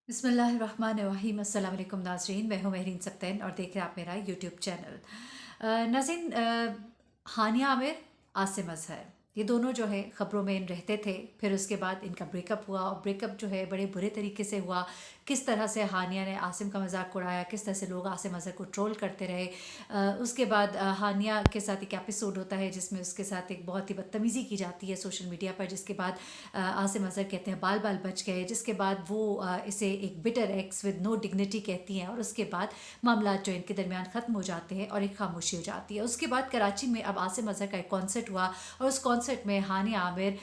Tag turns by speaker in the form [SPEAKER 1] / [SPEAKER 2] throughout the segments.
[SPEAKER 1] बिस्मिल्लाहिर्रहमानिर्रहीम। अस्सलाम वालेकुम नाज़रीन, मैं हूँ महरीन सब्तैन और देख रहे हैं आप मेरा यूट्यूब चैनल। नाज़रीन, हानिया आमिर, आसिम अज़हर, ये दोनों जो है ख़बरों में रहते थे। फिर उसके बाद इनका ब्रेकअप हुआ और ब्रेकअप जो है बड़े बुरे तरीके से हुआ। किस तरह से हानिया ने आसिम का मजाक उड़ाया, किस तरह से लोग आसिम अज़हर को ट्रोल करते रहे। उसके बाद हानिया के साथ एक एपिसोड होता है जिसमें उसके साथ एक बहुत ही बदतमीज़ी की जाती है सोशल मीडिया पर, जिसके बाद आसिम अज़हर कहते हैं बाल बाल बच गए, जिसके बाद वो इसे एक bitter ex with no dignity कहती हैं और उसके बाद मामला जो इनके दरमियान ख़त्म हो जाते हैं और एक खामोशी हो जाती है। उसके बाद कराची में अब आसिम अज़हर का एक कॉन्सर्ट हुआ और उस कॉन्सर्ट में हानिया आमिर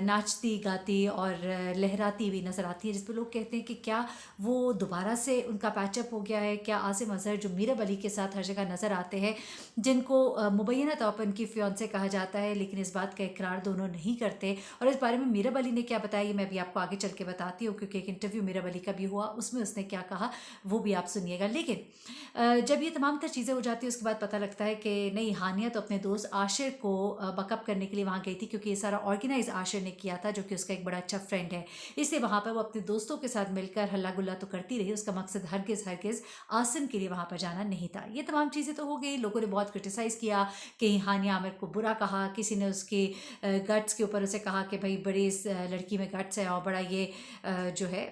[SPEAKER 1] नाचती गाती और लहराती हुई नज़र आती है, जिस पर लोग कहते हैं कि क्या वो दोबारा से उनका पैचअप हो गया है। क्या आसिम अज़हर जो मीरब अली के साथ हर जगह नज़र आते हैं, जिनको मुबैना तौर पर उनकी फियांसे कहा जाता है, लेकिन इस बात का इकरार दोनों नहीं करते। और इस बारे में मीरब अली ने क्या बताया ये मैं भी आपको आगे चल के बताती हूँ, क्योंकि एक इंटरव्यू मीरब अली का भी हुआ, उसमें उसने क्या कहा वो भी आप सुनिएगा। लेकिन जब ये तमाम तर चीज़ें हो जाती है उसके बाद पता लगता है कि नहीं, हानिया तो अपने दोस्त आशिर को बकअप करने के लिए वहाँ गई थी, क्योंकि ये सारा ऑर्गेनाइज आशिर ने किया था, जो कि उसका एक बड़ा अच्छा फ्रेंड है। इसलिए वहाँ पर वो अपने दोस्तों के साथ मिलकर हल्ला गुल्ला तो करती रही, उसका मकसद हरगिज़ हरगिज़ आसिम के लिए वहाँ पर जाना नहीं था। ये तमाम चीज़ें तो हो गई। लोगों ने बहुत क्रिटिसाइज़ किया कि हानिया आमिर को बुरा कहा, किसी ने उसके गट्स के ऊपर उसे कहा कि भाई बड़ी इस लड़की में गट्स है और बड़ा ये जो है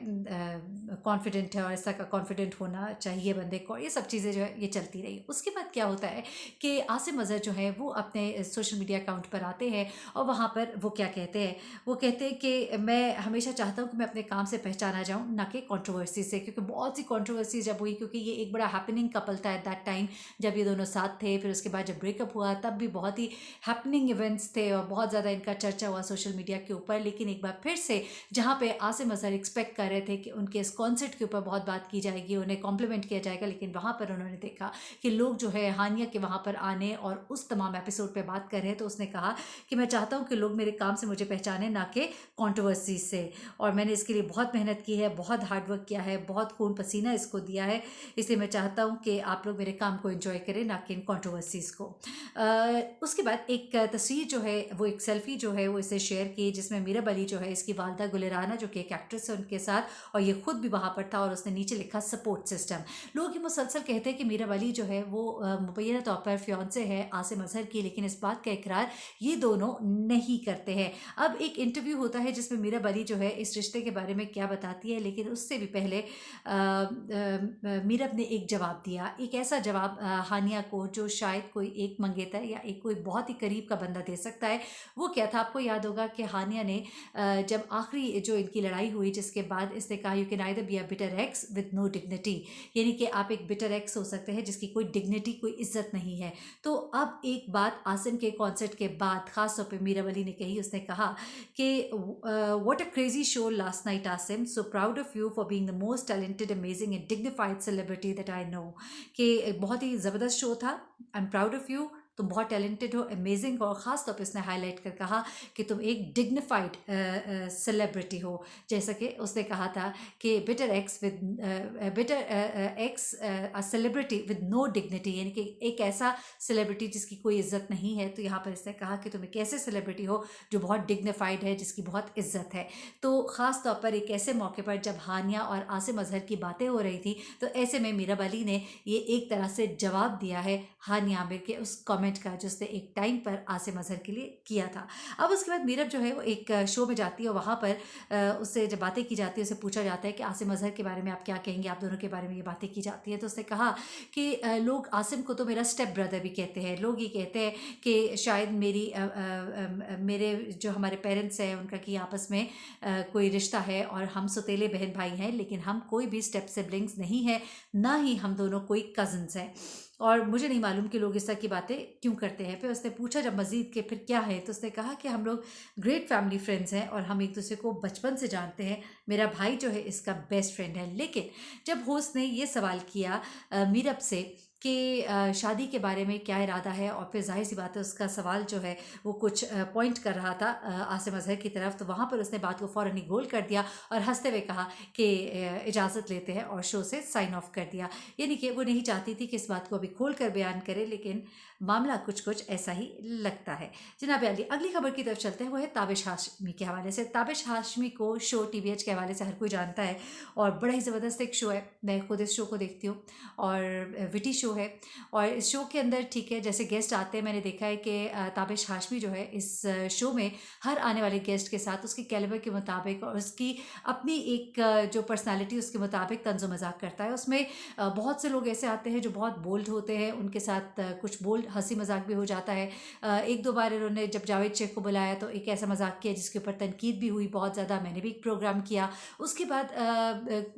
[SPEAKER 1] कॉन्फिडेंट है और ऐसा का कॉन्फिडेंट होना चाहिए बंदे को। ये सब चीज़ें जो है ये चलती रही। उसके बाद क्या होता है कि आसिम अज़हर जो है वो अपने सोशल मीडिया अकाउंट पर आते हैं और वहाँ पर वो क्या कहते हैं, वो कहते हैं कि मैं हमेशा चाहता हूँ कि मैं अपने काम से पहचाना जाऊँ, ना कि कंट्रोवर्सी से, क्योंकि बहुत सी कंट्रोवर्सी जब हुई, क्योंकि ये एक बड़ा हैपनिंग कपल था एट दैट टाइम जब ये दोनों साथ थे। फिर उसके बाद जब ब्रेकअप हुआ तब भी बहुत ही हैपनिंग इवेंट्स थे और बहुत ज़्यादा इनका चर्चा हुआ सोशल मीडिया के ऊपर। लेकिन एक बार फिर से जहाँ पे आसिम अज़हर एक्सपेक्ट कर रहे थे कि उनके इस कॉन्सर्ट के ऊपर बहुत बात की जाएगी, उन्हें कॉम्प्लीमेंट किया जाएगा, लेकिन वहाँ पर उन्होंने देखा कि लोग जो है हानिया के वहाँ पर आने और उस तमाम एपिसोड पे बात कर रहे हैं। तो उसने कहा कि मैं चाहता हूँ कि लोग मेरे काम से मुझे पहचाने, ना कि कॉन्ट्रोवर्सी से, और मैंने इसके लिए बहुत मेहनत की है, बहुत हार्डवर्क किया है, बहुत खून पसीना इसको दिया है, इसलिए मैं चाहता हूँ कि आप लोग मेरे काम को एंजॉय करें, ना कि इन कॉन्ट्रोवर्सीज़ को। उसके बाद एक तस्वीर जो है वो एक सेल्फी जो है वो इसे शेयर की, जिसमें मीरब अली जो है इसकी वालदा गुलराना जो कि एक एक्ट्रेस है उनके साथ, और ये खुद भी वहाँ पर था, और उसने नीचे लिखा सपोर्ट सिस्टम। लोग ये मुसलसल कहते हैं कि मीरब अली जो है वो मुबैना तौर पर फियांसे है आसिम अज़हर की, लेकिन इस बात का इकरार ये दोनों नहीं करते हैं। अब एक इंटरव्यू होता है जिसमें मीरब अली जो है इस रिश्ते के बारे में क्या बताती है, लेकिन उससे भी पहले मीरब ने एक जवाब दिया, एक ऐसा जवाब हानिया को जो शायद कोई एक मंगेतर या एक कोई बहुत ही करीब का बंदा दे सकता है। वो क्या था, आपको याद होगा कि हानिया ने जब आखिरी जो इनकी लड़ाई हुई, जिसके बाद इसने कहा you can either be a bitter ex with no dignity, यानी कि आप एक बिटर एक्स हो सकते हैं जिसकी कोई डिग्निटी, कोई इज्जत नहीं है। तो अब एक बात आसिम के कॉन्सर्ट के बाद खास तौर पे मीरब अली ने कही, उसने कहा कि what a crazy show last night Asim, so proud of you for being the most talented amazing and dignified celebrity that I know, कि बहुत ही ज़बरदस्त शो था, I am proud of you, तुम बहुत टैलेंटेड हो, अमेजिंग, और ख़ास तौर पे इसने हाईलाइट कर कहा कि तुम एक डिग्निफाइड सेलिब्रिटी हो। जैसा कि उसने कहा था कि bitter ex with bitter ex a celebrity with no dignity, यानी कि एक ऐसा सेलिब्रिटी जिसकी कोई इज्जत नहीं है। तो यहाँ पर इसने कहा कि तुम एक ऐसे सेलिब्रिटी हो जो बहुत डिग्निफाइड है, जिसकी बहुत इज्जत है। तो ख़ास तौर पर एक ऐसे मौके पर जब हानिया और आसिम अज़हर की बातें हो रही थी, तो ऐसे में मीरब अली ने ये एक तरह से जवाब दिया है हानिया आमिर के उस कमेंट का, जिसने एक टाइम पर आसिम अज़हर के लिए किया था। अब उसके बाद मीरब जो है वो एक शो में जाती है और वहाँ पर उससे जब बातें की जाती है, उसे पूछा जाता है कि आसिम अज़हर के बारे में आप क्या कहेंगे, आप दोनों के बारे में ये बातें की जाती है। तो उसने कहा कि लोग आसिम को तो मेरा स्टेप ब्रदर भी कहते हैं, लोग ये कहते हैं कि शायद मेरे जो हमारे पेरेंट्स हैं उनका कि आपस में कोई रिश्ता है और हम सौतेले बहन भाई हैं, लेकिन हम कोई भी स्टेप सिबलिंग्स नहीं है, ना ही हम दोनों कोई कज़न्स हैं, और मुझे नहीं मालूम कि लोग इस तरह की बातें क्यों करते हैं। फिर उसने पूछा जब मज़ीद के फिर क्या है, तो उसने कहा कि हम लोग ग्रेट फैमिली फ्रेंड्स हैं और हम एक दूसरे को बचपन से जानते हैं, मेरा भाई जो है इसका बेस्ट फ्रेंड है। लेकिन जब होस्ट ने ये सवाल किया मीरब से कि शादी के बारे में क्या इरादा है, और फिर ज़ाहिर सी बात है उसका सवाल जो है वो कुछ पॉइंट कर रहा था आसिम अजहर की तरफ, तो वहाँ पर उसने बात को फ़ौरन ही गोल कर दिया और हंसते हुए कहा कि इजाज़त लेते हैं, और शो से साइन ऑफ कर दिया। यानी कि वो नहीं चाहती थी कि इस बात को अभी खोल कर बयान करे, लेकिन मामला कुछ कुछ ऐसा ही लगता है। जनाब अली, अगली खबर की तरफ चलते हैं, वो है ताबिश हाशमी के हवाले से। ताबिश हाशमी को शो टीवीएच के हवाले से हर कोई जानता है और बड़ा ही ज़बरदस्त एक शो है, मैं खुद इस शो को देखती हूँ और विटी शो है। और इस शो के अंदर ठीक है जैसे गेस्ट आते हैं, मैंने देखा है कि ताबिश हाशमी जो है इस शो में हर आने वाले गेस्ट के साथ उसके कैलिबर के मुताबिक और उसकी अपनी एक जो पर्सनालिटी उसके मुताबिक तंज़ो मजाक करता है। उसमें बहुत से लोग ऐसे आते हैं जो बहुत बोल्ड होते हैं, उनके साथ कुछ बोल्ड हंसी मजाक भी हो जाता है। एक दो बार इन्होंने जब जावेद शेख को बुलाया तो एक ऐसा मजाक किया जिसके ऊपर तनकीद भी हुई बहुत ज़्यादा, मैंने भी एक प्रोग्राम किया। उसके बाद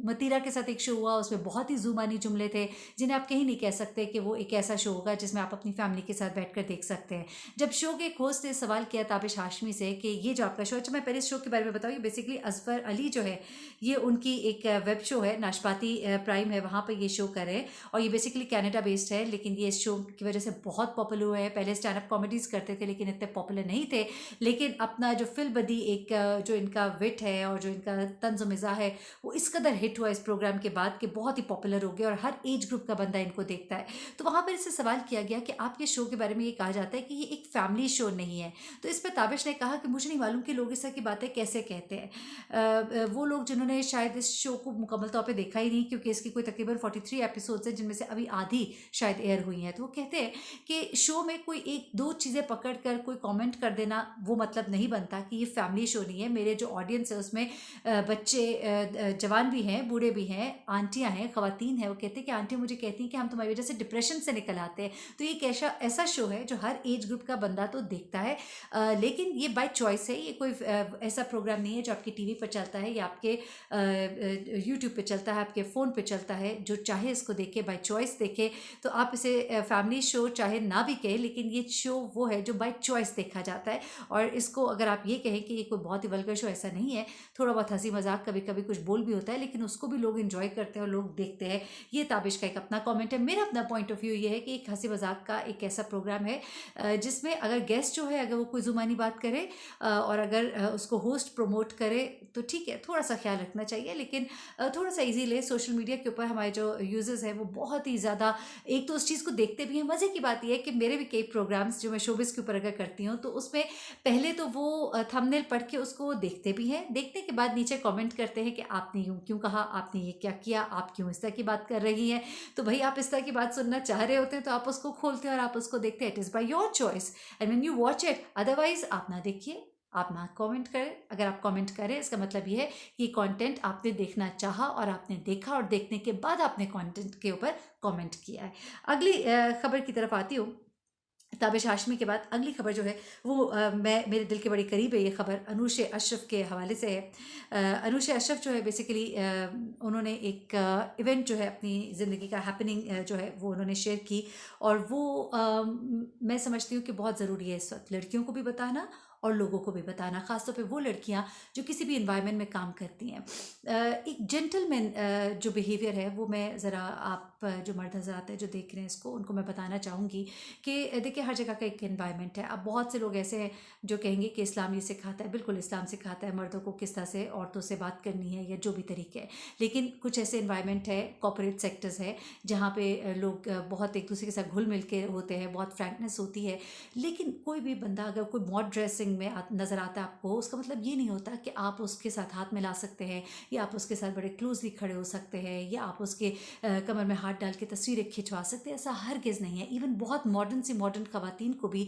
[SPEAKER 1] मतीरा के साथ एक शो हुआ, उसमें बहुत ही जुबानी जुमले थे जिन्हें आप कहीं नहीं कह सकते कि वो एक ऐसा शो होगा जिसमें आप अपनी फैमिली के साथ बैठकर देख सकते हैं। जब शो के होस्ट ने सवाल किया ताबिश हाशमी से कि ये जो आपका शो, अच्छा मैं पहले इस शो के बारे में बताऊँ, ये बेसिकली अजफर अली जो है ये उनकी एक वेब शो है, नाशपाती प्राइम है, वहाँ पर ये शो कर रहे हैं और ये बेसिकली कनाडा बेस्ड है, लेकिन ये इस शो की वजह से बहुत पॉपुलर हुए हैं। पहले स्टैंड अप कॉमेडीज़ करते थे लेकिन इतने पॉपुलर नहीं थे, लेकिन अपना जो फिल बदी एक जो इनका विट है और जो इनका तंज़ मिज़ा है वो इस कदर हिट हुआ इस प्रोग्राम के बाद कि बहुत ही पॉपुलर हो गया और हर एज ग्रुप का बंदा इनको देखता है। तो वहाँ पर इससे सवाल किया गया कि आपके शो के बारे में ये कहा जाता है कि ये एक फैमिली शो नहीं है। तो इस पर ताबिश ने कहा कि मुझे नहीं मालूम कि लोग इस तरह की बातें कैसे कहते हैं। वो लोग जिन्होंने शायद इस शो को मुकम्मल तौर पे देखा ही नहीं, क्योंकि इसकी कोई तकरीबन 43 एपिसोड्स हैं जिनमें से अभी आधी शायद एयर हुई हैं, तो वो कहते हैं कि शो में कोई एक दो चीज़ें पकड़ कर कोई कमेंट कर देना वो मतलब नहीं बनता कि ये फैमिली शो नहीं है। मेरे जो ऑडियंस है उसमें बच्चे जवान भी हैं, बूढ़े भी हैं, आंटियां हैं, ख़वातीन हैं। वो कहते हैं कि आंटियां मुझे कहती हैं कि हम तुम्हारी वजह से डिप्रेशन से निकल आते हैं। तो ये एक ऐसा ऐसा शो है जो हर एज ग्रुप का बंदा तो देखता है, लेकिन ये बाय चॉइस है। ये कोई ऐसा प्रोग्राम नहीं है जो आपकी टीवी पर चलता है या आपके यूट्यूब पे चलता है, आपके फ़ोन पे चलता है। जो चाहे इसको देखे, बाय चॉइस देखे। तो आप इसे फैमिली शो चाहे ना भी कहें, लेकिन ये शो वो है जो बाय चॉइस देखा जाता है। और इसको अगर आप ये कहें कि ये कोई बहुत ही वल्गर शो, ऐसा नहीं है। थोड़ा बहुत हंसी मजाक, कभी कभी कुछ बोल भी होता है, लेकिन उसको भी लोग इंजॉय करते हैं और लोग देखते हैं। ये ताबिश का एक अपना कमेंट है। मेरा अपना पॉइंट ऑफ व्यू ये है कि एक हंसी मजाक का एक ऐसा प्रोग्राम है जिसमें अगर गेस्ट जो है अगर वो कोई जुबानी बात करे और अगर उसको होस्ट प्रमोट करे तो ठीक है, थोड़ा सा ख्याल रखना चाहिए, लेकिन थोड़ा सा इजी ले। सोशल मीडिया के ऊपर हमारे जो यूजर्स हैं वो बहुत ही ज़्यादा एक तो उस चीज़ को देखते भी हैं। मज़े की बात यह है कि मेरे भी कई प्रोग्राम्स जो मैं शोबिस के ऊपर अगर करती हूँ तो उसमें पहले तो वो थंबनेल पढ़ के उसको देखते भी हैं, देखने के बाद नीचे कमेंट करते हैं कि आपने यूँ क्यों कहा, आपने ये क्या किया, आप क्यों इस तरह की बात कर रही हैं। तो भाई आप इस तरह की बात सुनना चाह रहे होते हैं तो आप उसको खोलते हैं और आप उसको देखते हैं। It is by your choice and when you watch it. Otherwise आप ना देखिए, आप ना कमेंट करें। अगर आप कमेंट करें इसका मतलब ये है कि कंटेंट आपने देखना चाहा और आपने देखा और देखने के बाद आपने कंटेंट के ऊपर कमेंट किया है। अगली खबर की तरफ आती हूँ। ताबिश हाशमी के बाद अगली खबर जो है वो मैं मेरे दिल के बड़ी करीब है। ये खबर अनूश अशरफ के हवाले से है। अनूश अशरफ जो है बेसिकली उन्होंने एक इवेंट जो है अपनी ज़िंदगी का हैपनिंग जो है वो उन्होंने शेयर की, और वो मैं समझती हूँ कि बहुत ज़रूरी है इस वक्त लड़कियों को भी बताना और लोगों को भी बताना, ख़ासतौर पे वो लड़कियां जो किसी भी इन्वायरमेंट में काम करती हैं। एक जेंटलमैन जो बिहेवियर है वो मैं ज़रा आप जो मर्द हज़रात हैं जो देख रहे हैं इसको, उनको मैं बताना चाहूँगी कि देखिए हर जगह का एक इन्वायरमेंट है। अब बहुत से लोग ऐसे हैं जो कहेंगे कि इस्लाम ये सिखाता है, बिल्कुल इस्लाम सिखाता है मर्दों को किस तरह से औरतों से बात करनी है या जो भी तरीके हैं, लेकिन कुछ ऐसे इन्वायरमेंट है, कॉर्पोरेट सेक्टर्स है जहाँ पे लोग बहुत एक दूसरे के साथ घुल मिल के होते हैं, बहुत फ्रैंकनेस होती है। लेकिन कोई भी बंदा अगर कोई मॉड ड्रेसिंग में नज़र आता है आपको, उसका मतलब ये नहीं होता कि आप उसके साथ हाथ मिला सकते हैं या आप उसके साथ बड़े क्लोजली खड़े हो सकते हैं या आप उसके कमर में हाथ डाल के तस्वीरें खिंचवा सकते हैं। ऐसा हरगिज़ नहीं है। इवन बहुत मॉडर्न सी मॉडर्न ख़वातीन को भी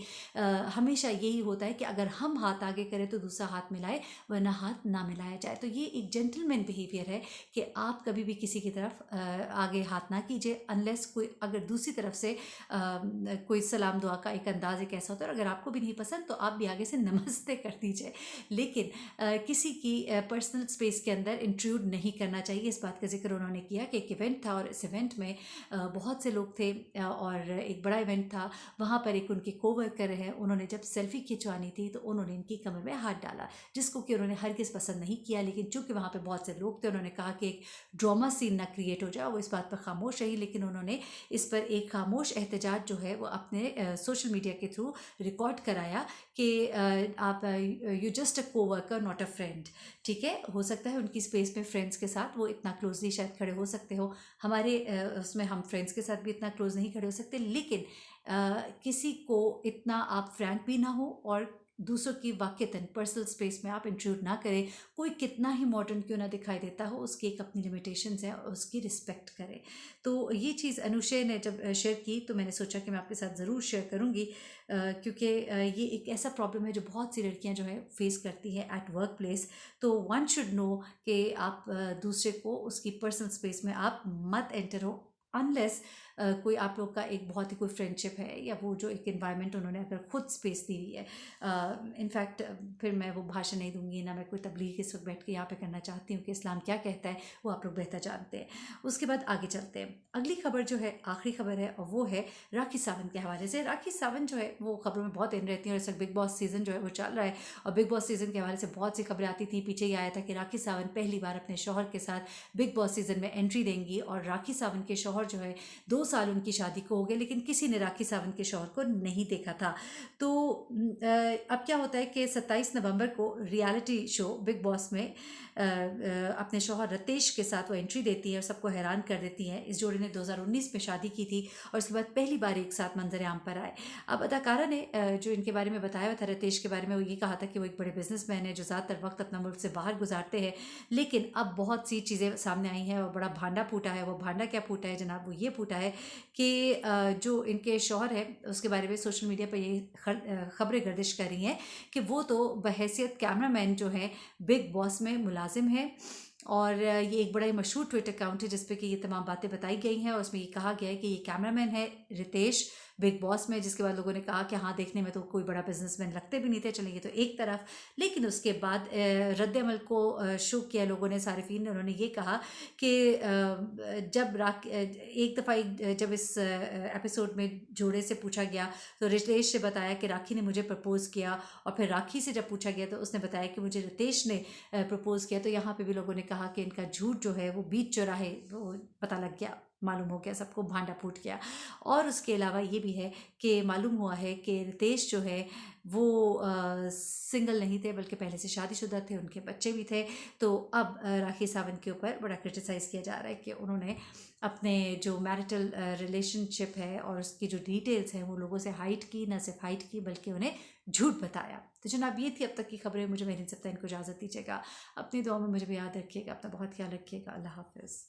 [SPEAKER 1] हमेशा यही होता है कि अगर हम हाथ आगे करें तो दूसरा हाथ मिलाए, वरना हाथ ना मिलाया जाए। तो ये एक जेंटलमैन बिहेवियर है कि आप कभी भी किसी की तरफ आगे हाथ ना कीजिए अनलेस कोई अगर दूसरी तरफ से कोई सलाम दुआ का एक अंदाज़ एक ऐसा होता है, और अगर आपको भी नहीं पसंद तो आप भी आगे से नमस्ते कर दीजिए। लेकिन किसी की पर्सनल स्पेस के अंदर इंट्रूड नहीं करना चाहिए। इस बात का जिक्र उन्होंने किया कि एक इवेंट था और इस इवेंट में बहुत से लोग थे और एक बड़ा इवेंट था। वहाँ पर एक उनके कोवर्कर है, उन्होंने जब सेल्फी खिंचवानी थी तो उन्होंने इनकी कमर में हाथ डाला, जिसको कि उन्होंने हरगिज़ पसंद नहीं किया। लेकिन चूंकि वहाँ पे बहुत से लोग थे, उन्होंने कहा कि एक ड्रामा सीन ना क्रिएट हो जाए। वो इस बात पर खामोश रही, लेकिन उन्होंने इस पर एक खामोश एहतजाज जो है वो अपने सोशल मीडिया के थ्रू रिकॉर्ड कराया कि आप you just a co-worker not a friend. ठीक है, हो सकता है उनकी स्पेस में फ्रेंड्स के साथ वो इतना क्लोजली शायद खड़े हो सकते हो, हमारे उसमें हम फ्रेंड्स के साथ भी इतना क्लोज नहीं खड़े हो सकते, लेकिन किसी को इतना आप फ्रैंक भी ना हो और दूसरों की वाक़ईतन पर्सनल स्पेस में आप इंट्रूड ना करें। कोई कितना ही मॉडर्न क्यों ना दिखाई देता हो, उसकी एक अपनी लिमिटेशंस है और उसकी रिस्पेक्ट करें। तो ये चीज़ अनुशय ने जब शेयर की तो मैंने सोचा कि मैं आपके साथ ज़रूर शेयर करूँगी, क्योंकि ये एक ऐसा प्रॉब्लम है जो बहुत सी लड़कियां जो है फेस करती हैं एट वर्क प्लेस। तो वन शुड नो कि आप दूसरे को उसकी पर्सनल स्पेस में आप मत एंटर हो, अनलेस कोई आप लोग का एक बहुत ही कोई फ्रेंडशिप है या वो जो एक इन्वायरमेंट उन्होंने अगर खुद स्पेस दी हुई है। इनफैक्ट फिर मैं वो भाषण नहीं दूंगी, ना मैं कोई तबलीग इस वक्त बैठ के यहाँ पे करना चाहती हूँ कि इस्लाम क्या कहता है, वो आप लोग बेहतर जानते हैं। उसके बाद आगे चलते हैं। अगली खबर जो है आखिरी खबर है और वो है राखी सावंत के हवाले से। राखी सावंत जो है वो खबरों में बहुत इन रहती हैं और इस वक्त बिग बॉस सीज़न जो है वो चल रहा है और बिग बॉस सीज़न के हवाले से बहुत सी खबरें आती थी। पीछे ये आया था कि राखी सावंत पहली बार अपने शौहर के साथ बिग बॉस सीज़न में एंट्री देंगी और राखी सावंत के शौहर जो है 2 साल उनकी शादी को हो गए, लेकिन किसी ने राखी सावंत के शौहर को नहीं देखा था। तो अब क्या होता है कि 27 नवंबर को रियलिटी शो बिग बॉस में अपने शौहर रितेश के साथ वो एंट्री देती है और सबको हैरान कर देती है। इस जोड़ी ने 2019 में शादी की थी और उसके बाद पहली बार एक साथ मंजर आम पर आए। अब अदाकारा ने जो इनके बारे में बताया था रितेश के बारे में, वो ये कहा था कि वो एक बड़े बिजनेसमैन है जो ज़्यादातर वक्त अपना मुल्क से बाहर गुजारते हैं। लेकिन अब बहुत सी चीज़ें सामने आई हैं और बड़ा भांडा फूटा है। वो भांडा क्या फूटा है जनाब, वो ये फूटा है कि जो इनके शौहर है उसके बारे में सोशल मीडिया पर ये खबरें गर्दिश कर रही हैं कि वो तो बहैसियत कैमरामैन जो है बिग बॉस में मुलाजिम है और ये एक बड़ा ही मशहूर ट्विटर अकाउंट है जिस पे कि ये तमाम बातें बताई गई हैं और उसमें ये कहा गया है कि ये कैमरामैन है रितेश बिग बॉस में। जिसके बाद लोगों ने कहा कि हाँ, देखने में तो कोई बड़ा बिजनेसमैन लगते भी नहीं थे, चलेंगे तो एक तरफ। लेकिन उसके बाद रद्द-ए-अमल को शो किया लोगों ने, सारिफीन ने। उन्होंने ये कहा कि जब एक दफ़ा जब इस एपिसोड में जोड़े से पूछा गया तो रितेश से बताया कि राखी ने मुझे प्रपोज़ किया और फिर राखी से जब पूछा गया तो उसने बताया कि मुझे रितेश ने प्रपोज़ किया। तो यहाँ पे भी लोगों ने कहा कि इनका झूठ जो है वो बीच चौराहे वो पता लग गया, मालूम हो गया सबको, भांडा फूट गया। और उसके अलावा ये भी है कि मालूम हुआ है कि रितेश जो है वो सिंगल नहीं थे बल्कि पहले से शादीशुदा थे, उनके बच्चे भी थे। तो अब राखी सावंत के ऊपर बड़ा क्रिटिसाइज़ किया जा रहा है कि उन्होंने अपने जो मैरिटल रिलेशनशिप है और उसकी जो डिटेल्स हैं वो लोगों से हाइड की, ना सिर्फ हाइड की बल्कि उन्हें झूठ बताया। तो जनाब ये थी अब तक की खबरें। मुझे मेहरीन सप्ताह इनको इजाज़त दीजिएगा। अपनी दुआ में मुझे भी याद रखिएगा, अपना बहुत ख्याल रखिएगा। अल्लाह हाफ़िज़।